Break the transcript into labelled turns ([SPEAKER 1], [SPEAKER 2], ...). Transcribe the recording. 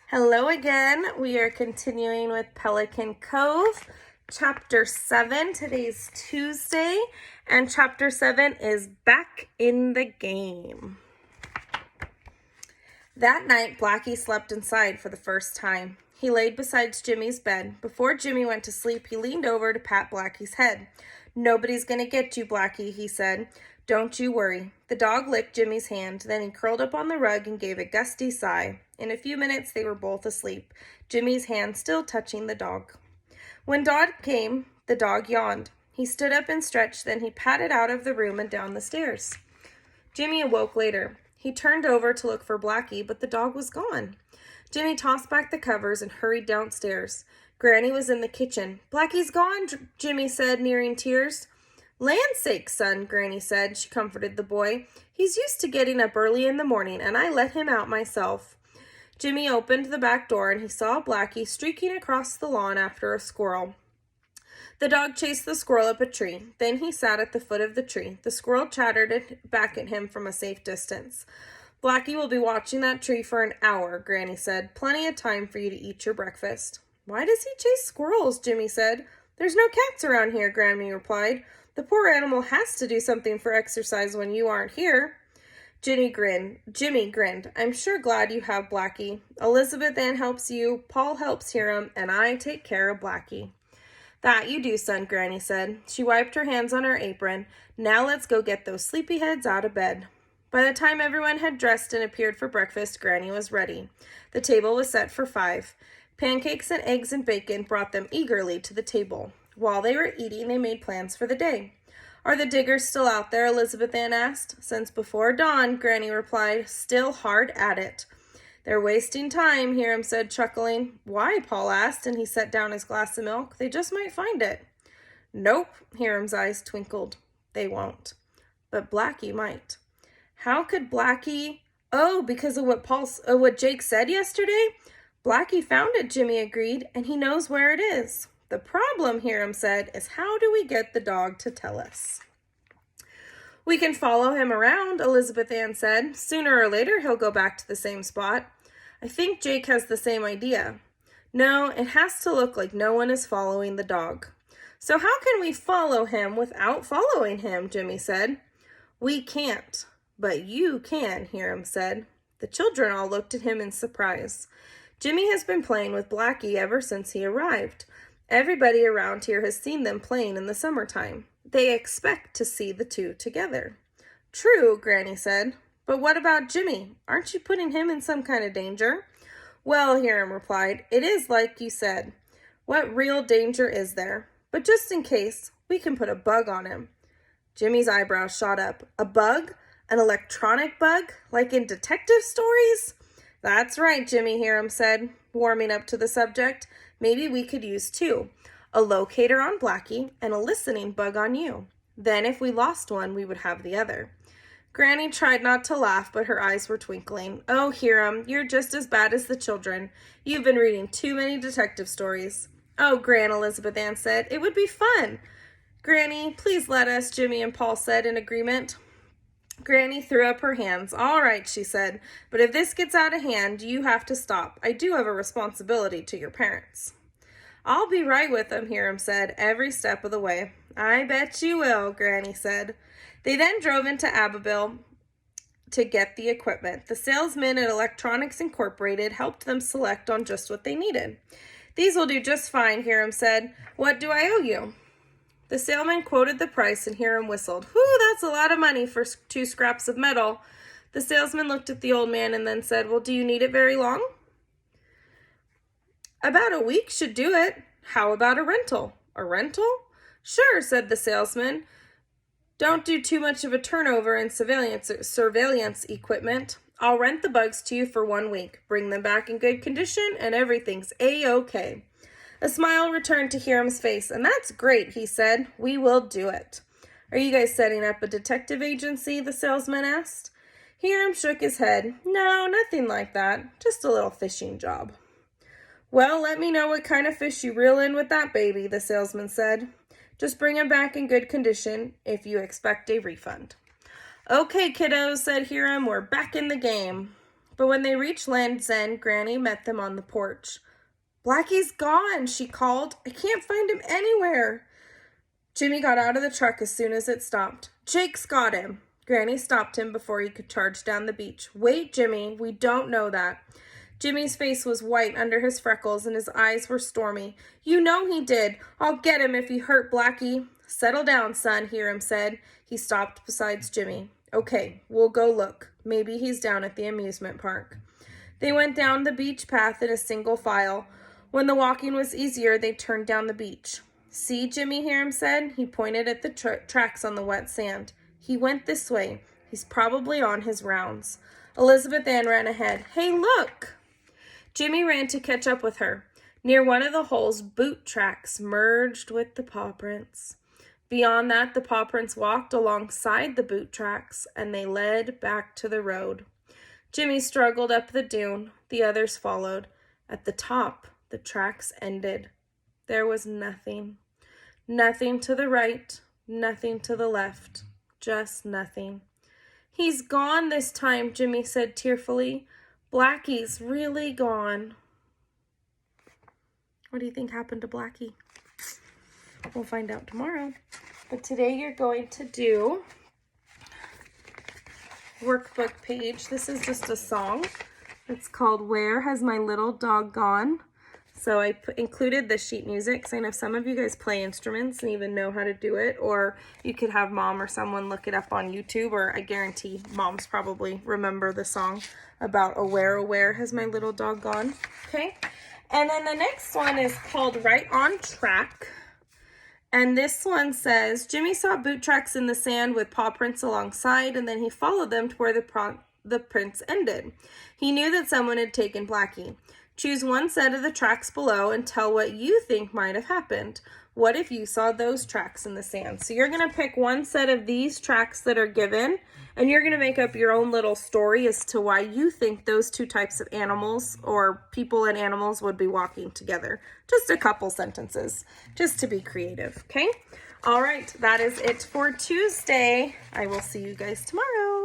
[SPEAKER 1] Hello again. We are continuing with Pelican Cove, Chapter 7. Today's Tuesday, and Chapter 7 is Back in the Game. That night, Blackie slept inside for the first time. He laid beside Jimmy's bed. Before Jimmy went to sleep, he leaned over to pat Blackie's head. "Nobody's going to get you, Blackie," he said. "Don't you worry." The dog licked Jimmy's hand. Then he curled up on the rug and gave a gusty sigh. In a few minutes, they were both asleep, Jimmy's hand still touching the dog. When dawn came, the dog yawned. He stood up and stretched, then he padded out of the room and down the stairs. Jimmy awoke later. He turned over to look for Blackie, but the dog was gone. Jimmy tossed back the covers and hurried downstairs. Granny was in the kitchen. "Blackie's gone," Jimmy said, nearing tears. "Land's sake, son," Granny said. She comforted the boy. "He's used to getting up early in the morning, and I let him out myself." Jimmy opened the back door, and he saw Blackie streaking across the lawn after a squirrel. The dog chased the squirrel up a tree. Then he sat at the foot of the tree. The squirrel chattered back at him from a safe distance. "Blackie will be watching that tree for an hour," Granny said. "Plenty of time for you to eat your breakfast." "Why does he chase squirrels?" Jimmy said. "There's no cats around here," Granny replied. "The poor animal has to do something for exercise when you aren't here." Jimmy grinned. "I'm sure glad you have Blackie. Elizabeth Ann helps you, Paul helps Hiram, and I take care of Blackie." "That you do, son," Granny said. She wiped her hands on her apron. "Now let's go get those sleepyheads out of bed." By the time everyone had dressed and appeared for breakfast, Granny was ready. The table was set for 5. Pancakes and eggs and bacon brought them eagerly to the table. While they were eating, they made plans for the day. "Are the diggers still out there?" Elizabeth Ann asked. "Since before dawn," Granny replied. "Still hard at it." "They're wasting time," Hiram said, chuckling. "Why?" Paul asked, and he set down his glass of milk. "They just might find it." "Nope," Hiram's eyes twinkled. "They won't. But Blackie might." "How could Blackie—" "Oh, because of what Jake said yesterday?" "Blackie found it," Jimmy agreed, "and he knows where it is." "The problem," Hiram said, "is how do we get the dog to tell us?" "We can follow him around," Elizabeth Ann said. "Sooner or later, he'll go back to the same spot." "I think Jake has the same idea." "No, it has to look like no one is following the dog." "So how can we follow him without following him?" Jimmy said. "We can't, but you can," Hiram said. The children all looked at him in surprise. "Jimmy has been playing with Blackie ever since he arrived. Everybody around here has seen them playing in the summertime. They expect to see the two together." "True," Granny said. "But what about Jimmy? Aren't you putting him in some kind of danger?" "Well," Hiram replied, "it is like you said. What real danger is there? But just in case, we can put a bug on him." Jimmy's eyebrows shot up. "A bug? An electronic bug? Like in detective stories?" "That's right, Jimmy," Hiram said, warming up to the subject. "Maybe we could use 2. A locator on Blackie and a listening bug on you. Then if we lost one, we would have the other." Granny tried not to laugh, but her eyes were twinkling. "Oh, Hiram, you're just as bad as the children. You've been reading too many detective stories." "Oh, Gran," Elizabeth Ann said, "it would be fun." "Granny, please let us," Jimmy and Paul said in agreement. Granny threw up her hands. "All right," she said, "but if this gets out of hand, you have to stop. I do have a responsibility to your parents." "I'll be right with them," Hiram said, "every step of the way." "I bet you will," Granny said. They then drove into Abbeville to get the equipment. The salesman at Electronics Incorporated helped them select on just what they needed. "These will do just fine," Hiram said. "What do I owe you?" The salesman quoted the price, and Hiram whistled. "Whew, that's a lot of money for 2 scraps of metal." The salesman looked at the old man and then said, "Well, do you need it very long?" "About a week should do it." "How about a rental?" "A rental?" "Sure," said the salesman. "Don't do too much of a turnover in surveillance equipment. I'll rent the bugs to you for 1 week. Bring them back in good condition, and everything's A-OK." A smile returned to Hiram's face. "And that's great," he said. "We will do it." "Are you guys setting up a detective agency?" the salesman asked. Hiram shook his head. "No, nothing like that. Just a little fishing job." "Well, let me know what kind of fish you reel in with that baby," the salesman said. "Just bring him back in good condition if you expect a refund." "Okay, kiddos," said Hiram, "we're back in the game." But when they reached Land's End, Granny met them on the porch. "Blackie's gone," she called. "I can't find him anywhere." Jimmy got out of the truck as soon as it stopped. "Jake's got him." Granny stopped him before he could charge down the beach. "Wait, Jimmy, we don't know that." Jimmy's face was white under his freckles and his eyes were stormy. "You know he did. I'll get him if he hurt Blackie." "Settle down, son," Hiram said. He stopped beside Jimmy. "Okay, we'll go look. Maybe he's down at the amusement park." They went down the beach path in a single file. When the walking was easier, they turned down the beach. "See, Jimmy," Hiram said. He pointed at the tracks on the wet sand. "He went this way. He's probably on his rounds." Elizabeth Ann ran ahead. "Hey, look!" Jimmy ran to catch up with her. Near one of the holes, boot tracks merged with the paw prints. Beyond that, the paw prints walked alongside the boot tracks, and they led back to the road. Jimmy struggled up the dune. The others followed. At the top, the tracks ended. There was nothing. Nothing to the right, nothing to the left. Just nothing. "He's gone this time," Jimmy said tearfully. "Blackie's really gone." What do you think happened to Blackie? We'll find out tomorrow. But today you're going to do workbook page. This is just a song. It's called "Where Has My Little Dog Gone?" So I included the sheet music because I know some of you guys play instruments and even know how to do it, or you could have mom or someone look it up on YouTube, or I guarantee moms probably remember the song about "Oh, where has my little dog gone?" Okay, and then the next one is called "Right on Track." And this one says, Jimmy saw boot tracks in the sand with paw prints alongside, and then he followed them to where the prints ended. He knew that someone had taken Blackie. Choose one set of the tracks below and tell what you think might have happened. What if you saw those tracks in the sand? So you're going to pick one set of these tracks that are given, and you're going to make up your own little story as to why you think those two types of animals or people and animals would be walking together. Just a couple sentences, just to be creative, okay? All right, that is it for Tuesday. I will see you guys tomorrow.